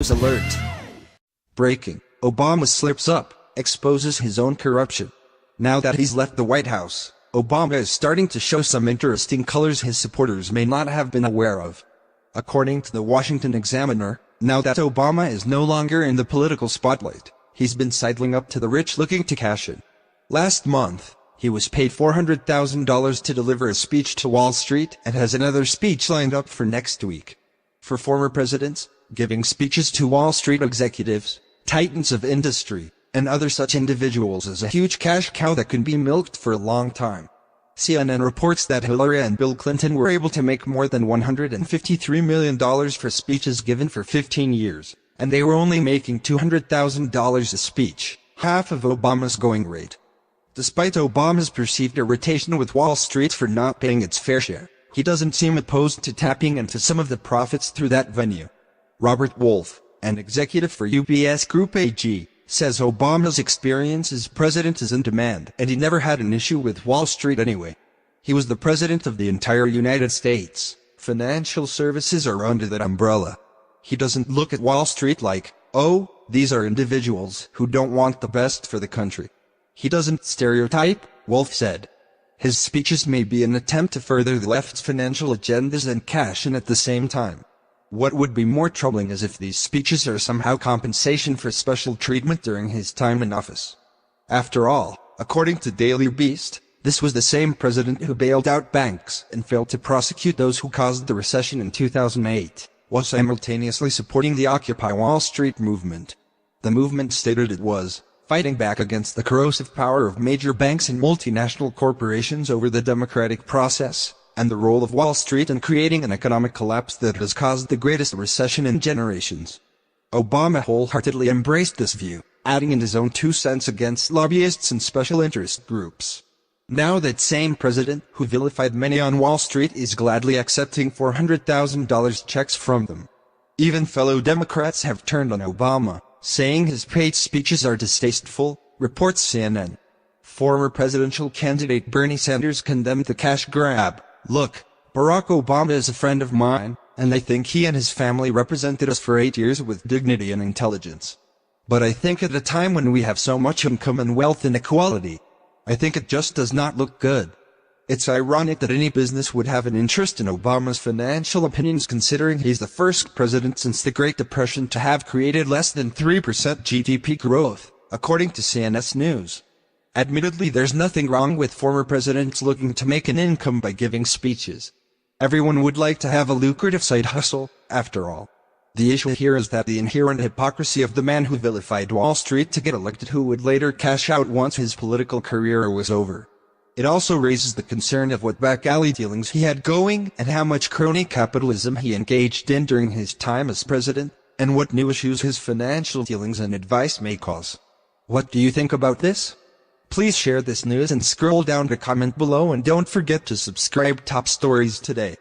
Alert. Breaking. Obama slips up, exposes his own corruption. Now that he's left the White House, Obama is starting to show some interesting colors his supporters may not have been aware of. According to the Washington Examiner, now that Obama is no longer in the political spotlight, he's been sidling up to the rich looking to cash in. Last month, he was paid $400,000 to deliver a speech to Wall Street and has another speech lined up for next week. For former presidents, giving speeches to Wall Street executives, titans of industry, and other such individuals is a huge cash cow that can be milked for a long time. CNN reports that Hillary and Bill Clinton were able to make more than $153 million for speeches given for 15 years, and they were only making $200,000 a speech, half of Obama's going rate. Despite Obama's perceived irritation with Wall Street for not paying its fair share, he doesn't seem opposed to tapping into some of the profits through that venue. Robert Wolf, an executive for UBS Group AG, says Obama's experience as president is in demand, and he never had an issue with Wall Street anyway. He was the president of the entire United States. Financial services are under that umbrella. He doesn't look at Wall Street like, oh, these are individuals who don't want the best for the country. He doesn't stereotype, Wolf said. His speeches may be an attempt to further the left's financial agendas and cash in at the same time. What would be more troubling is if these speeches are somehow compensation for special treatment during his time in office. After all, according to Daily Beast, this was the same president who bailed out banks and failed to prosecute those who caused the recession in 2008, while simultaneously supporting the Occupy Wall Street movement. The movement stated it was fighting back against the corrosive power of major banks and multinational corporations over the democratic process, and the role of Wall Street in creating an economic collapse that has caused the greatest recession in generations. Obama wholeheartedly embraced this view, adding in his own 2 cents against lobbyists and special interest groups. Now that same president who vilified many on Wall Street is gladly accepting $400,000 checks from them. Even fellow Democrats have turned on Obama, saying his paid speeches are distasteful, reports CNN. Former presidential candidate Bernie Sanders condemned the cash grab. Look, Barack Obama is a friend of mine, and I think he and his family represented us for 8 years with dignity and intelligence. But I think at a time when we have so much income and wealth inequality, I think it just does not look good. It's ironic that any business would have an interest in Obama's financial opinions considering he's the first president since the Great Depression to have created less than 3% GDP growth, according to CNN News. Admittedly, there's nothing wrong with former presidents looking to make an income by giving speeches. Everyone would like to have a lucrative side hustle, after all. The issue here is that the inherent hypocrisy of the man who vilified Wall Street to get elected who would later cash out once his political career was over. It also raises the concern of what back alley dealings he had going and how much crony capitalism he engaged in during his time as president, and what new issues his financial dealings and advice may cause. What do you think about this? Please share this news and scroll down to comment below, and don't forget to subscribe Top Stories today.